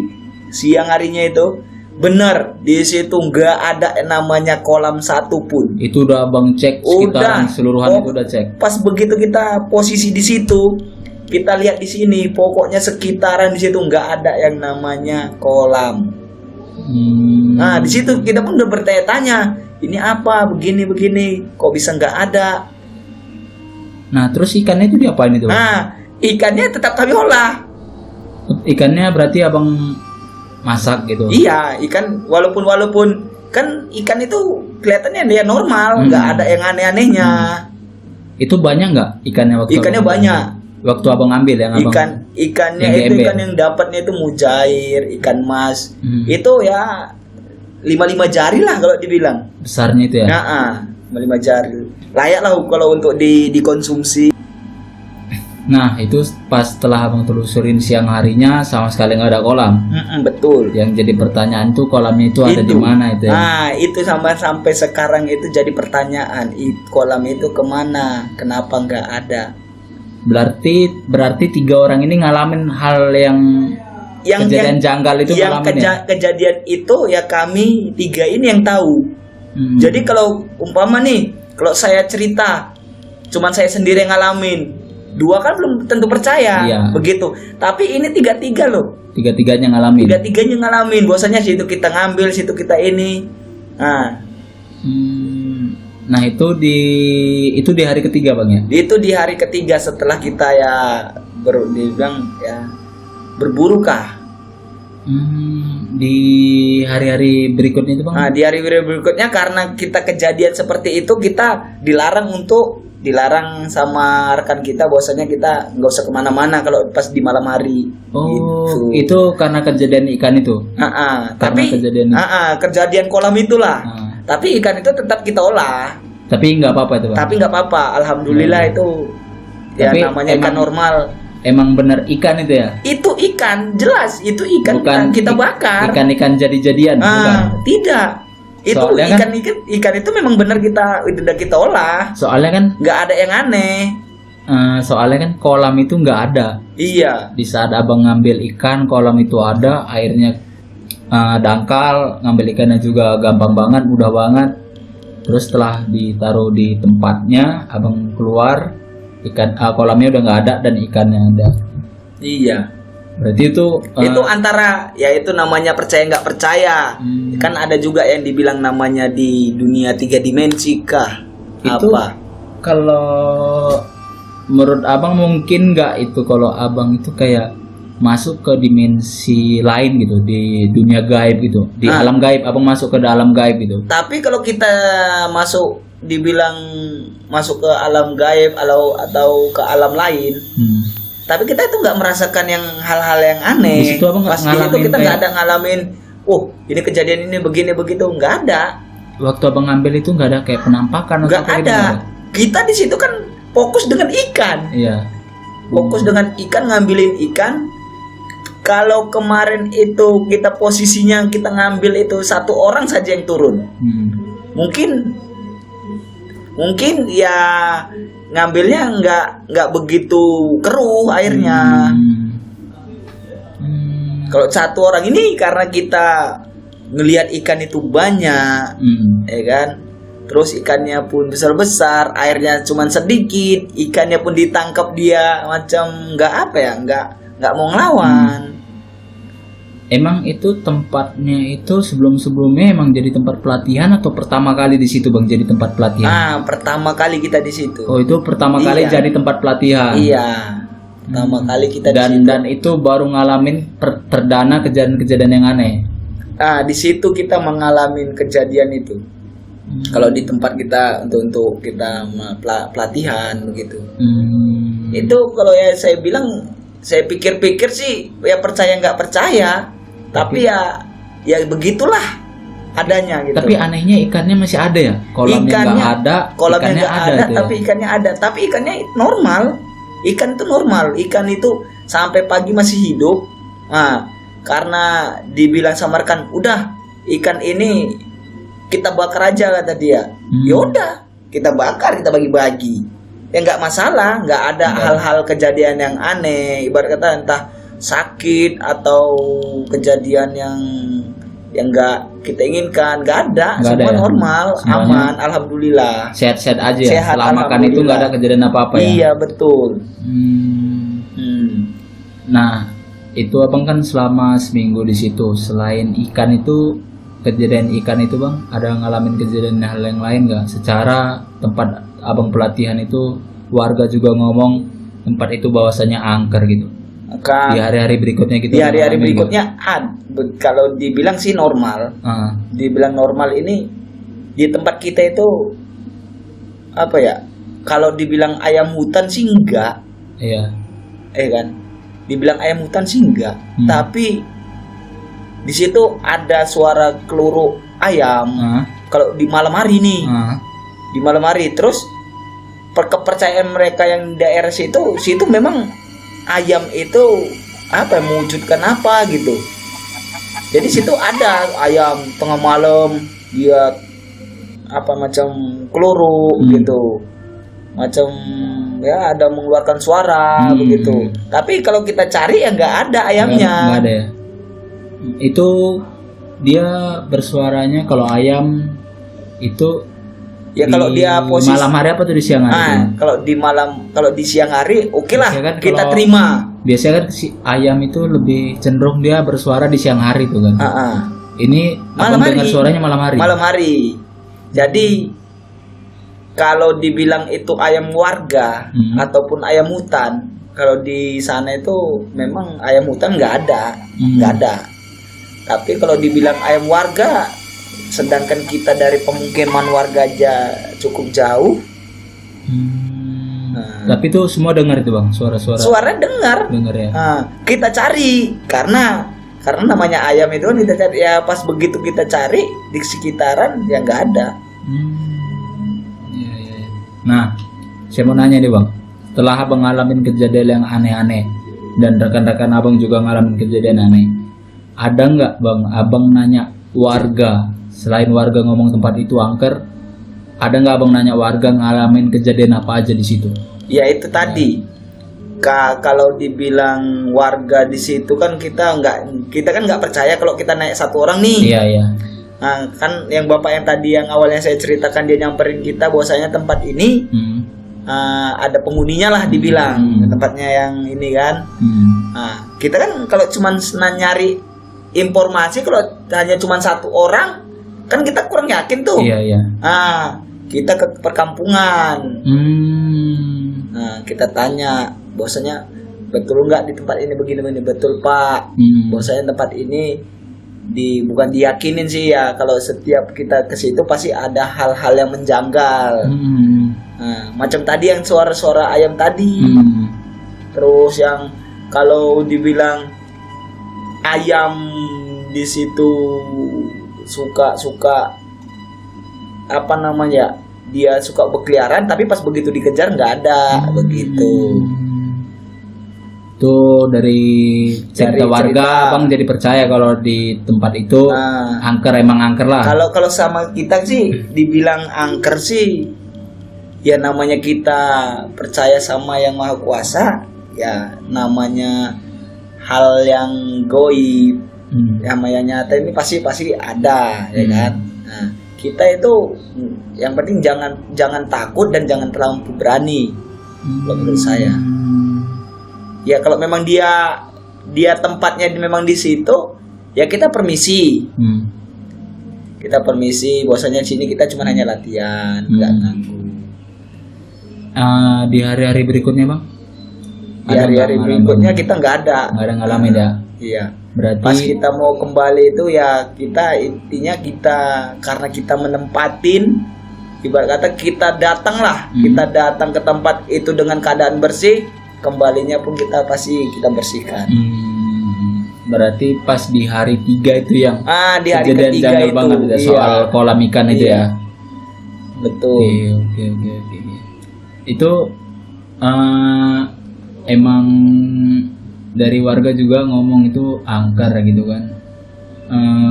Siang harinya itu benar di situ nggak ada namanya kolam satupun. Itu udah abang cek sekitaran seluruhan itu udah cek. Pas begitu kita posisi di situ, kita lihat di sini, pokoknya sekitaran di situ nggak ada yang namanya kolam. Nah di situ kita pun udah bertanya-tanya, ini apa begini, kok bisa nggak ada? Nah terus ikannya itu diapain itu? Nah ikannya tetap kami olah. Ikannya berarti abang masak gitu? Iya, ikan walaupun kan ikan itu kelihatannya dia normal, nggak ada yang aneh-anehnya. Itu banyak nggak ikannya waktu? Ikannya banyak. Waktu abang ambil yang abang? Ikannya yang itu diember. ikan yang dapatnya itu mujair, ikan mas. Itu ya 5 jari lah kalau dibilang. Besarnya itu ya? Nah, 5 jari. Layak lah kalau untuk dikonsumsi. Nah itu pas setelah abang telusurin siang harinya sama sekali nggak ada kolam. Betul. Yang jadi pertanyaan tuh kolamnya itu ada di mana itu ya? Nah itu sampai sekarang itu jadi pertanyaan. Kolam itu kemana? Kenapa nggak ada? Berarti 3 orang ini ngalamin hal yang kejadian janggal itu ngalamin ya? Kejadian itu ya kami 3 ini yang tahu. Jadi kalau umpama nih, kalau saya cerita, cuman saya sendiri yang ngalamin, 2 kan belum tentu percaya. Iya. Begitu. Tapi ini 3 loh. 3-3-nya ngalamin. 3-3-nya ngalamin. Bahwasanya situ kita ngambil, situ kita ini. Nah itu di hari ketiga bang ya? Itu di hari ketiga setelah kita ya dibilang ya berburu kah? Di hari-hari berikutnya itu bang? Nah di hari berikutnya karena kita kejadian seperti itu, kita dilarang sama rekan kita bahwasanya kita nggak usah kemana-mana kalau pas di malam hari. Oh, itu karena kejadian ikan itu? Tapi kejadian kolam itulah. Tapi ikan itu tetap kita olah. Tapi nggak apa-apa itu bang? Tapi nggak apa-apa, alhamdulillah itu. Ya tapi namanya ikan normal. Emang bener ikan itu ya? Itu ikan, jelas itu ikan. Bukan kita bakar. Ikan jadi-jadian, bukan? Tidak. Itu soalnya ikan itu memang benar kita olah. Soalnya kan nggak ada yang aneh. Soalnya kan kolam itu nggak ada. Iya. Di saat abang ngambil ikan, kolam itu ada, airnya dangkal, ngambil ikannya juga gampang banget, mudah banget. Terus setelah ditaruh di tempatnya, abang keluar, kolamnya udah nggak ada dan ikannya ada. Iya. Berarti itu antara ya itu namanya percaya nggak percaya. Kan ada juga yang dibilang namanya di dunia 3 dimensi kah? Itu apa? Kalau menurut abang mungkin nggak itu kalau abang itu kayak masuk ke dimensi lain gitu, di dunia gaib gitu, di alam gaib, abang masuk ke alam gaib gitu. Tapi kalau kita dibilang masuk ke alam gaib atau ke alam lain, tapi kita itu nggak merasakan yang hal-hal yang aneh. Di situ abang pas di situ kita nggak ada ngalamin, ini kejadian ini begini begitu, nggak ada. Waktu abang ngambil itu nggak ada kayak penampakan nggak ada. Gitu, kita di situ kan fokus dengan ikan. Iya. Fokus dengan ikan, ngambilin ikan. Kalau kemarin itu kita posisinya kita ngambil itu 1 orang saja yang turun, mungkin ya ngambilnya nggak begitu keruh airnya. Kalau 1 orang ini karena kita ngelihat ikan itu banyak, ya kan. Terus ikannya pun besar-besar, airnya cuma sedikit, ikannya pun ditangkap dia macam nggak mau ngelawan. Emang itu tempatnya itu sebelum-sebelumnya emang jadi tempat pelatihan atau pertama kali di situ Bang jadi tempat pelatihan? Nah, pertama kali kita di situ. Oh, itu pertama kali jadi tempat pelatihan. Iya. Pertama kali kita di situ. Dan itu baru ngalamin perdana kejadian-kejadian yang aneh. Nah, di situ kita mengalami kejadian itu. Kalau di tempat kita untuk kita pelatihan begitu. Itu kalau ya saya bilang, saya pikir-pikir sih ya percaya nggak percaya, tapi ya begitulah adanya gitu. Tapi anehnya ikannya masih ada ya? Kolamnya nggak ada, kolamnya nggak ada, gitu tapi ikannya ada. Tapi ikannya normal. Ikan itu normal. Ikan itu sampai pagi masih hidup. Nah, karena dibilang sama rekan, udah ikan ini kita bakar aja kata dia. Yaudah, kita bakar, kita bagi-bagi. Ya nggak masalah, nggak ada hal-hal kejadian yang aneh, ibarat kata entah sakit atau kejadian yang nggak kita inginkan, nggak ada, semua normal, semuanya aman, alhamdulillah, sehat-sehat aja ya. Setelah makan itu nggak ada kejadian apa-apa ya? Iya betul. Nah, itu abang kan selama seminggu di situ, selain ikan itu, kejadian ikan itu bang, ada ngalamin kejadian hal yang lain nggak? Secara tempat abang pelatihan itu warga juga ngomong tempat itu bahwasanya angker gitu. Di hari-hari berikutnya gitu. Di hari-hari berikutnya kalau dibilang sih normal. Dibilang normal ini di tempat kita itu apa ya? Kalau dibilang ayam hutan sih enggak. Iya. Kan? Dibilang ayam hutan sih enggak. Tapi di situ ada suara keluruk ayam. Kalau di malam hari nih. Di malam hari terus kepercayaan mereka yang daerah situ memang ayam itu apa mewujudkan apa gitu. Jadi situ ada ayam tengah malam dia apa macam keluruk gitu, macam ya ada mengeluarkan suara begitu. Tapi kalau kita cari ya nggak ada ayamnya. Nggak ada ya. Itu dia bersuaranya kalau ayam itu ya kalau dia posisi malam hari apa tuh di siang hari? Kalau di siang hari oke lah kan kita terima. Biasanya kan si ayam itu lebih cenderung dia bersuara di siang hari tuh kan. Ini malam hari. Dengar suaranya malam hari. Malam hari. Jadi kalau dibilang itu ayam warga ataupun ayam hutan, kalau di sana itu memang ayam hutan nggak ada. Tapi kalau dibilang ayam warga, sedangkan kita dari pemukiman warga aja cukup jauh. Tapi itu semua dengar itu bang, suara-suara. Suara dengar ya. Kita cari karena namanya ayam itu kita cari ya, pas begitu kita cari di sekitaran ya nggak ada. Nah, saya mau nanya nih bang, setelah abang ngalamin kejadian yang aneh-aneh dan rekan-rekan abang juga ngalamin kejadian aneh, ada nggak bang abang nanya warga? Selain warga ngomong tempat itu angker, ada nggak abang nanya warga ngalamin kejadian apa aja di situ? Ya itu tadi. Kalau dibilang warga di situ kan kita kan nggak percaya kalau kita naik satu orang nih. Iya. Nah, kan yang bapak yang tadi yang awalnya saya ceritakan dia nyamperin kita bahwasanya tempat ini ada penghuninya lah dibilang tempatnya yang ini kan. Nah, kita kan kalau cuma nyari informasi kalau hanya cuma satu orang kan kita kurang yakin tuh. Iya. Kita ke perkampungan. Nah, kita tanya bahwasanya betul nggak di tempat ini begini. Betul pak. Bahwasanya tempat ini bukan diyakinin sih ya, kalau setiap kita ke situ pasti ada hal-hal yang menjanggal. Nah, macam tadi yang suara-suara ayam tadi. Terus yang kalau dibilang ayam di situ suka apa namanya, dia suka berkeliaran tapi pas begitu dikejar nggak ada begitu. Itu dari cerita warga abang jadi percaya kalau di tempat itu angker, emang angker lah. Kalau sama kita sih dibilang angker sih ya namanya kita percaya sama yang maha kuasa, ya namanya hal yang goib, yang nyata ini pasti ada ya kan. Nah, kita itu yang penting jangan takut dan jangan terlalu berani menurut saya. Ya kalau memang dia tempatnya memang di situ, ya kita permisi. Hmm. Kita permisi, bahwasanya sini kita cuma hanya latihan, nggak ganggu. Di hari-hari berikutnya bang? Di hari-hari berikutnya kita nggak ada ngalamin ya? Iya. Berarti pas kita mau kembali itu ya kita intinya karena kita menempatin, ibarat kata kita datang lah, kita datang ke tempat itu dengan keadaan bersih, kembalinya pun kita pasti kita bersihkan. Berarti pas di hari 3 itu yang di hari kejadian ketiga janggal itu banget ya, soal kolam ikan itu ya. Betul. Oke. Itu emang dari warga juga ngomong itu angker gitu kan,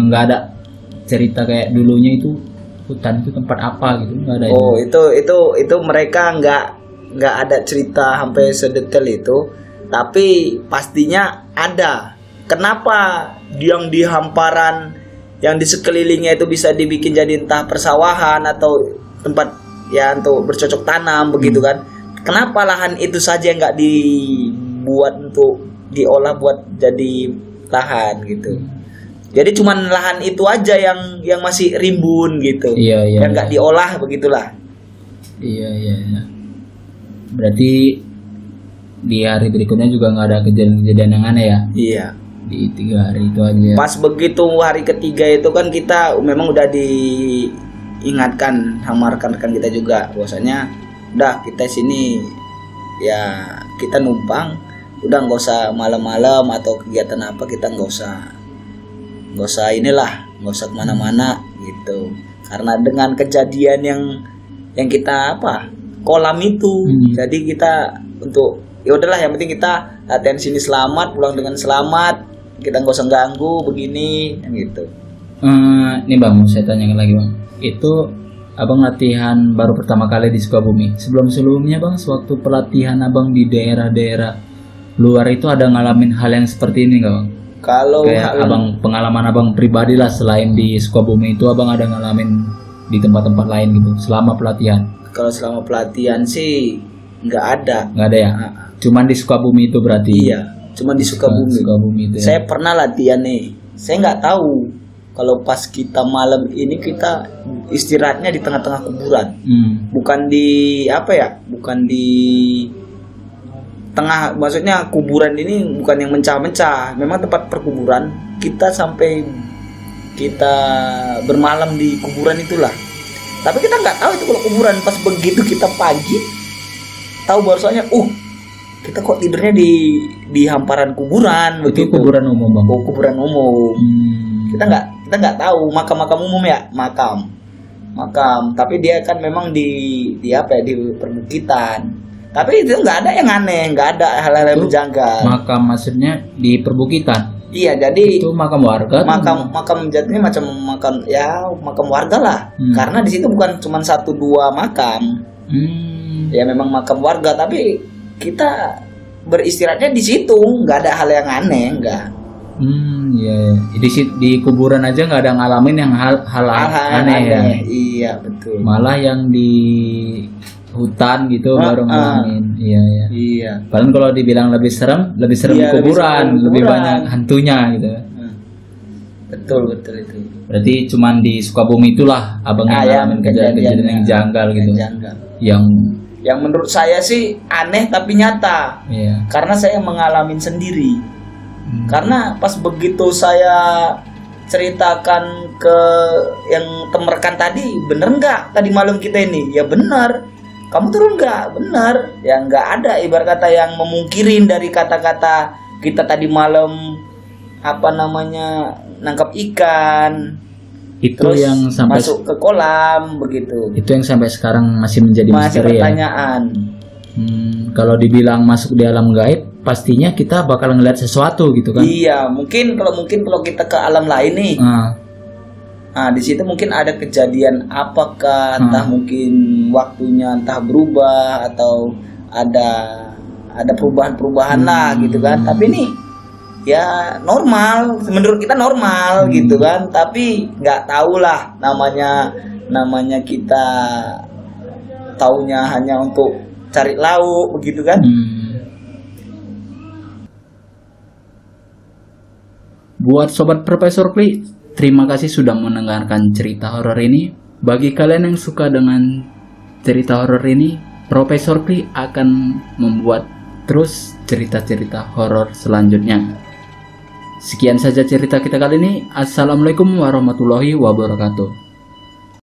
nggak ada cerita kayak dulunya itu hutan itu tempat apa gitu, nggak ada. Itu mereka nggak ada cerita sampai sedetail itu, tapi pastinya ada. Kenapa yang di hamparan yang di sekelilingnya itu bisa dibikin jadi entah persawahan atau tempat ya untuk bercocok tanam begitu kan? Kenapa lahan itu saja nggak dibuat untuk diolah buat jadi lahan gitu? Jadi cuman lahan itu aja yang masih rimbun gitu, yang nggak diolah begitulah. Iya. Berarti di hari berikutnya juga nggak ada kejadian yang aneh ya? Iya. Di 3 hari itu aja. Pas begitu hari ketiga itu kan kita memang udah diingatkan sama rekan-rekan kita juga, bahwasanya udah kita sini ya kita numpang, udah nggak usah malam-malam atau kegiatan apa, kita nggak usah kemana-mana gitu. Karena dengan kejadian yang kita kolam itu, jadi kita untuk ya udahlah, yang penting kita latihan sini selamat, pulang dengan selamat, kita nggak usah ganggu begini gitu. Ini bang, mau saya tanya lagi bang, itu abang latihan baru pertama kali di Sukabumi. Sebelumnya bang, sewaktu pelatihan abang di daerah-daerah luar itu ada ngalamin hal yang seperti ini nggak bang? Kalau abang, pengalaman abang pribadi lah, selain di Sukabumi itu abang ada ngalamin di tempat-tempat lain gitu selama pelatihan? Kalau selama pelatihan sih nggak ada ya. Cuman di Sukabumi itu berarti? Iya, cuma di Sukabumi itu ya. Saya pernah latihan nih, saya nggak tahu kalau pas kita malam ini kita istirahatnya di tengah-tengah kuburan. Bukan di bukan di tengah, maksudnya kuburan ini bukan yang mencah-mencah, memang tempat perkuburan. Kita sampai kita bermalam di kuburan itulah. Tapi kita nggak tahu itu kalau kuburan. Pas begitu kita pagi tahu bahwasanya kita kok tidurnya di hamparan kuburan begitu. Kuburan umum bang? Kuburan umum. Kita nggak tahu makam umum ya, makam. Tapi dia kan memang di perbukitan. Tapi itu nggak ada yang aneh, nggak ada hal-hal yang menjanggal. Makam maksudnya di perbukitan? Iya, jadi itu makam warga. Makam jadinya makam warga lah. Karena di situ bukan cuma 1-2 makam. Ya memang makam warga, tapi kita beristirahatnya di situ, nggak ada hal yang aneh, nggak. Di kuburan aja nggak ada ngalamin yang hal aneh. Ya? Iya betul. Malah yang di hutan gitu baru ngalamin. Iya. Paling kalau dibilang lebih serem di kuburan, lebih banyak hantunya gitu. Betul itu. Berarti cuman di Sukabumi itulah abang ngalamin kejadian yang janggal gitu. Yang menurut saya sih aneh tapi nyata. Iya. Karena saya mengalami sendiri. Karena pas begitu saya ceritakan ke yang temerkan tadi, bener nggak tadi malam kita ini? Ya benar. Kamu turun nggak? Benar. Ya nggak ada ibarat kata yang memungkirin dari kata-kata kita tadi malam nangkap ikan. Itu terus yang sampai masuk ke kolam begitu. Itu yang sampai sekarang masih menjadi misteri pertanyaan. Kalau dibilang masuk di alam gaib, pastinya kita bakal ngeliat sesuatu gitu kan? Iya, mungkin kalau kita ke alam lain nih. Di situ mungkin ada kejadian apakah entah mungkin waktunya entah berubah atau ada perubahan-perubahan lah gitu kan. Tapi nih ya normal, menurut kita normal gitu kan. Tapi nggak tahu lah namanya kita taunya hanya untuk cari lauk begitu kan. Buat Sobat Profesor Kli, terima kasih sudah mendengarkan cerita horor ini. Bagi kalian yang suka dengan cerita horor ini, Profesor Kli akan membuat terus cerita-cerita horor selanjutnya. Sekian saja cerita kita kali ini. Assalamualaikum warahmatullahi wabarakatuh.